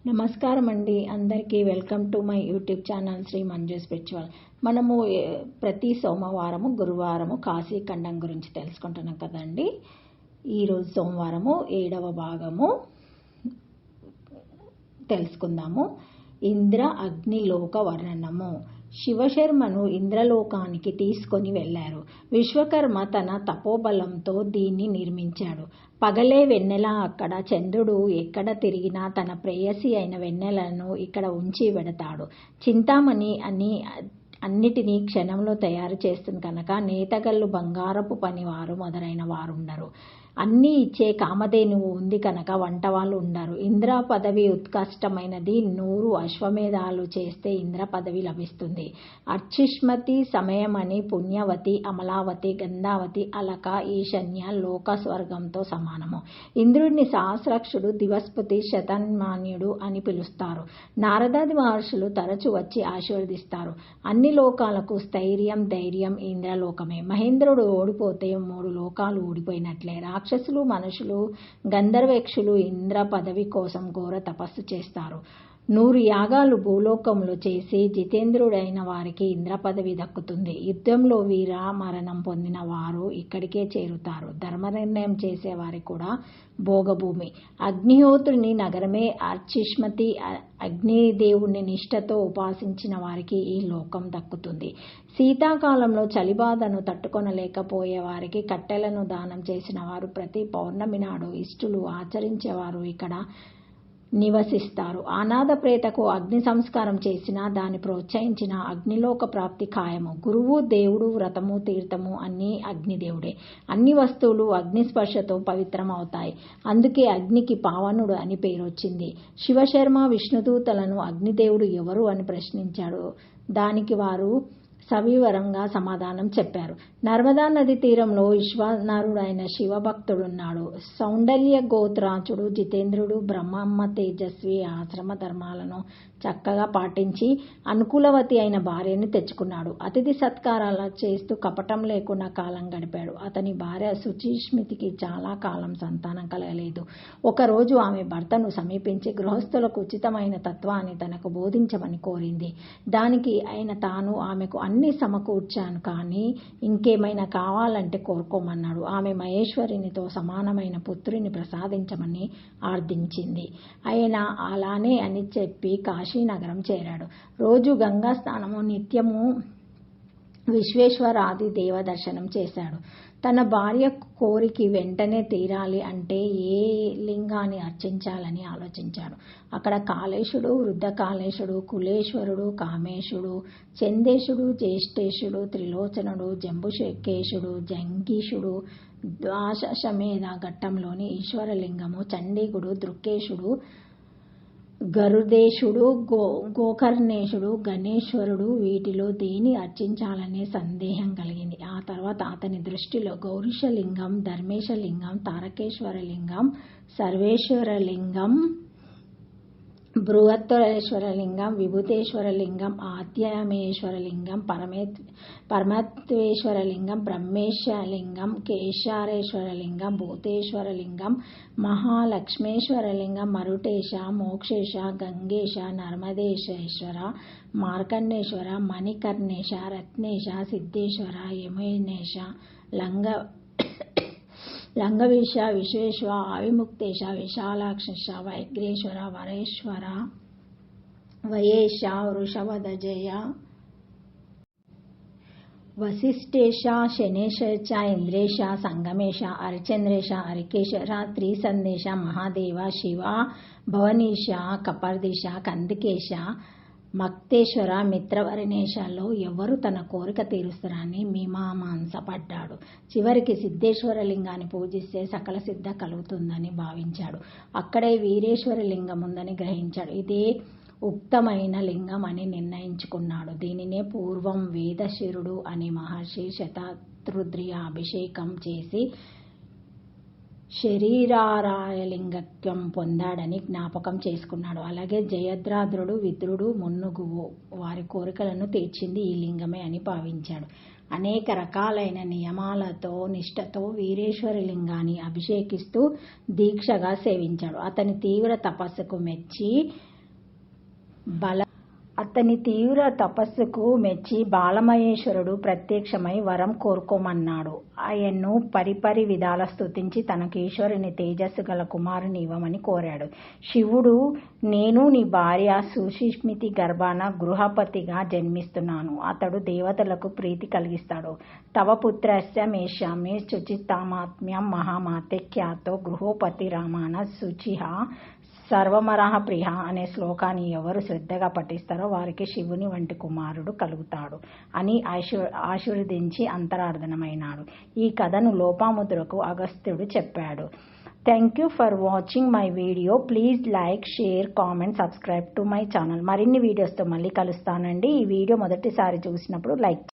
నమస్కారం అండి. అందరికీ welcome to my YouTube channel Shri Manju spiritual. మనము ప్రతి సోమవారము గురువారము కాశీఖండం గురించి తెలుసుకుంటున్నాం కదండి. ఈరోజు సోమవారము 7వ భాగము తెలుసుకుందాము. ఇంద్ర అగ్నిలోక వర్ణనము. శివశర్మను ఇంద్రలోకానికి తీసుకొని వెళ్లారు. విశ్వకర్మ తన తపోబలంతో దీన్ని నిర్మించాడు. పగలే వెన్నెల అక్కడ, చంద్రుడు ఎక్కడ తిరిగినా తన ప్రేయసి అయిన వెన్నెలను ఇక్కడ ఉంచి వెడతాడు. చింతామణి అన్నిటినీ క్షణంలో తయారు చేస్తుంది కనుక నేతగళ్ళు, బంగారపు పనివారు మొదలైన వారుండరు. అన్నీ ఇచ్చే కామధేనువు ఉంది కనుక వంటవాళ్ళు ఉండరు. ఇంద్ర పదవి ఉత్కృష్టమైనది. 100 అశ్వమేధాలు చేస్తే ఇంద్ర పదవి లభిస్తుంది. అర్చిష్మతి, సమయమని, పుణ్యవతి, అమలావతి, గంధావతి, అలక, ఈశాన్య లోక స్వర్గంతో సమానము. ఇంద్రుడిని సహస్రాక్షుడు, దివస్పతి, శతమాన్యుడు అని పిలుస్తారు. నారదాది మహర్షులు తరచు వచ్చి ఆశీర్వదిస్తారు. అన్ని లోకాలకు స్థైర్యం, ధైర్యం ఇంద్రలోకమే. మహేంద్రుడు ఓడిపోతే 3 లోకాలు ఓడిపోయినట్లే. రాక్షసులు, మనుషులు, గంధర్వేక్షులు ఇంద్ర పదవి కోసం ఘోర తపస్సు చేస్తారు. 100 యాగాలు భూలోకంలో చేసి జితేంద్రుడైన వారికి ఇంద్ర పదవి దక్కుతుంది. యుద్ధంలో వీర మరణం పొందిన వారు ఇక్కడికే చేరుతారు. ధర్మనిర్ణయం చేసేవారికి కూడా భోగభూమి. అగ్నిహోత్రుని నగరమే అర్చిష్మతి. అగ్నిదేవుణ్ణి నిష్ఠతో ఉపాసించిన వారికి ఈ లోకం దక్కుతుంది. శీతాకాలంలో చలిబాధను తట్టుకొనలేకపోయే వారికి కట్టెలను దానం చేసిన వారు ప్రతి పౌర్ణమి నాడు ఇష్టులు ఆచరించేవారు ఇక్కడ నివసిస్తారు. అనాథ ప్రేతకు అగ్ని సంస్కారం చేసినా దాన్ని ప్రోత్సహించిన అగ్నిలోక ప్రాప్తి ఖాయము. గురువు, దేవుడు, వ్రతము, తీర్థము అన్నీ అగ్నిదేవుడే. అన్ని వస్తువులు అగ్నిస్పర్శతో పవిత్రమవుతాయి. అందుకే అగ్నికి పావనుడు అని పేరు వచ్చింది. శివశర్మ విష్ణుదూతలను అగ్నిదేవుడు ఎవరు అని ప్రశ్నించాడు. దానికి వారు సవివరంగా సమాధానం చెప్పారు. నర్మదా నది తీరంలో విశ్వనరుడైన శివభక్తుడున్నాడు. సౌండల్య గోత్రాచుడు జితేంద్రుడు బ్రహ్మమ్మ తేజస్వి ఆశ్రమ ధర్మాలను చక్కగా పాటించి అనుకూలవతి అయిన భార్యని తెచ్చుకున్నాడు. అతిథి సత్కారాలు చేస్తూ కపటం లేకుండా కాలం గడిపాడు. అతని భార్య శుచిస్మితికి చాలా కాలం సంతానం కలగలేదు. ఒకరోజు ఆమె భర్తను సమీపించి గృహస్థులకు ఉచితమైన తత్వాన్ని తనకు బోధించమని కోరింది. దానికి ఆయన తాను ఆమెకు అన్ని సమకూర్చాను, కానీ ఇంకేమైనా కావాలంటే కోరుకోమన్నాడు. ఆమె మహేశ్వరునితో సమానమైన పుత్రుని ప్రసాదించమని ఆర్థించింది. ఆయన అలానే అని చెప్పి కాశీనగరం చేరాడు. రోజు గంగా స్నానము, నిత్యము విశ్వేశ్వరాది దేవ దర్శనం చేశాడు. తన భార్య కోరిక వెంటనే తీరాలి అంటే ఏ లింగాన్ని అర్చించాలని ఆలోచించాడు. అక్కడ కాళేశుడు, వృద్ధకాళేశుడు, కులేశ్వరుడు, కామేశుడు, చందేశుడు, జ్యేష్ఠేశుడు, త్రిలోచనుడు, జంబుకేశుడు, జంగీషుడు, ద్వాదశమేధ ఘట్టంలోని ఈశ్వరలింగము, చండీగుడు, దృక్కేశుడు, గరుదేశుడు, గోకర్ణేశుడు, గణేశ్వరుడు, వీటిలో దేని అర్చించాలనే సందేహం కలిగింది. ఆ తర్వాత అతని దృష్టిలో గౌరీశలింగం, ధర్మేశలింగం, తారకేశ్వరలింగం, సర్వేశ్వరలింగం, బృహత్తరేశ్వరలింగం, విభూతేశ్వరలింగం, ఆద్యమేశ్వరలింగం, పరమత్వేశ్వరలింగం, బ్రహ్మేశలింగం, కేశారేశ్వరలింగం, భూతేశ్వరలింగం, మహాలక్ష్మేశ్వరలింగం, మరుటేశ, మోక్షేశ, గంగేశ, నర్మదేశేశ్వర, మార్కండేశ్వర, మణికర్ణేశ, రత్నేశ, సిద్ధేశ్వర, యమునేశ, లంగవీశ, విశ్వేశ్వ, ఆవిముక్తేశ, విశాలాక్షేశ, వైగ్రేశ్వర, వరేశ్వర, వయేశ, వృషభధజయ, వశిష్ఠేశ, శనేశ, ఇంద్రేశ, సంగమేశ, హరిచంద్రేశ, హరికేశ్వర, త్రిసందేశ, మహాదేవ, శివ, భవనీశ, కపర్దిశ, కందికేశ, మక్తేశ్వర, మిత్రవరినేశాల్లో ఎవరు తన కోరిక తీరుస్తారని మీమాంసపడ్డాడు. చివరికి సిద్ధేశ్వరలింగాన్ని పూజిస్తే సకల సిద్ధ కలుగుతుందని భావించాడు. అక్కడే వీరేశ్వరలింగం ఉందని గ్రహించాడు. ఇదే ఉక్తమైన లింగం అని నిర్ణయించుకున్నాడు. దీనినే పూర్వం వేదశిరుడు అనే మహర్షి శతరుద్రీయ అభిషేకం చేసి శరీరారాయలింగత్వం పొందాడని జ్ఞాపకం చేసుకున్నాడు. అలాగే జయద్రాద్రుడు, విదురుడు, మున్నుగు వారి కోరికలను తీర్చింది ఈ లింగమే అని భావించాడు. అనేక రకాలైన నియమాలతో నిష్ఠతో వీరేశ్వరలింగాన్ని అభిషేకిస్తూ దీక్షగా సేవించాడు. అతని తీవ్ర తపస్సుకు మెచ్చి అతని తీవ్ర తపస్సుకు మెచ్చి బాలమహేశ్వరుడు ప్రత్యక్షమై వరం కోరుకోమన్నాడు. ఆయన్ను పరిపరి విధాల స్తుతించి తనకు ఈశ్వరుని తేజస్సు గల కుమారుని ఇవ్వమని కోరాడు. శివుడు, నేను నీ భార్య సుషిష్మితి గర్భాన గృహపతిగా జన్మిస్తున్నాను. అతడు దేవతలకు ప్రీతి కలిగిస్తాడు. తవ పుత్రస్య మేష్యామి శుచితామాత్మ్యం మహామాతే ఖ్యాతో గృహోపతి రామాన శుచిహ సర్వమరహ ప్రియ అనే శ్లోకాన్ని ఎవరు శ్రద్ధగా పఠిస్తారో వారికి శివుని వంటి కుమారుడు కలుగుతాడు అని ఆశీర్వదించి అంతరార్థమైనాడు. ఈ కథను లోపాముద్రకు అగస్త్యుడు చెప్పాడు. Thank you for watching my video. Please like, share, comment, subscribe to my channel. మరిన్ని వీడియోస్తో మళ్ళీ కలుస్తానండి. ఈ వీడియో మొదటిసారి చూసినప్పుడు లైక్